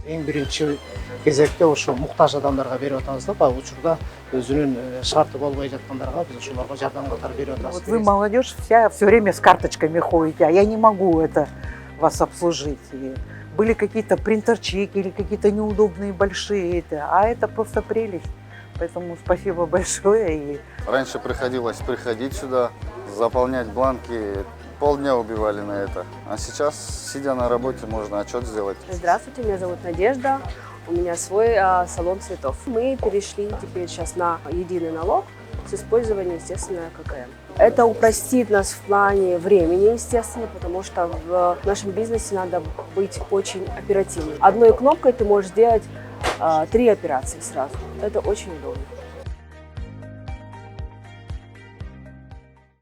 Ең бірінші кезекте ошо муктаж адамдарга берип атабыз да, баягы учурда өзүнүн шарты болбой жаткандарға біз ошолорго жардам катары берип атабыз. Вот вы, молодежь, вся все время с карточками ходите, а я не могу это вас обслужить. И были какие-то принтерчики или какие-то неудобные большие, а это просто прелесть. Поэтому спасибо большое. И Раньше приходилось приходить сюда, заполнять бланки, полдня убивали на это. А сейчас, сидя на работе, можно отчет сделать. Здравствуйте, меня зовут Надежда. У меня свой салон цветов. Мы перешли теперь сейчас на единый налог с использованием, естественно, ККМ. Это упростит нас в плане времени, естественно, потому что в нашем бизнесе надо быть очень оперативным. Одной кнопкой ты можешь сделать 3 операции сразу. Это очень удобно.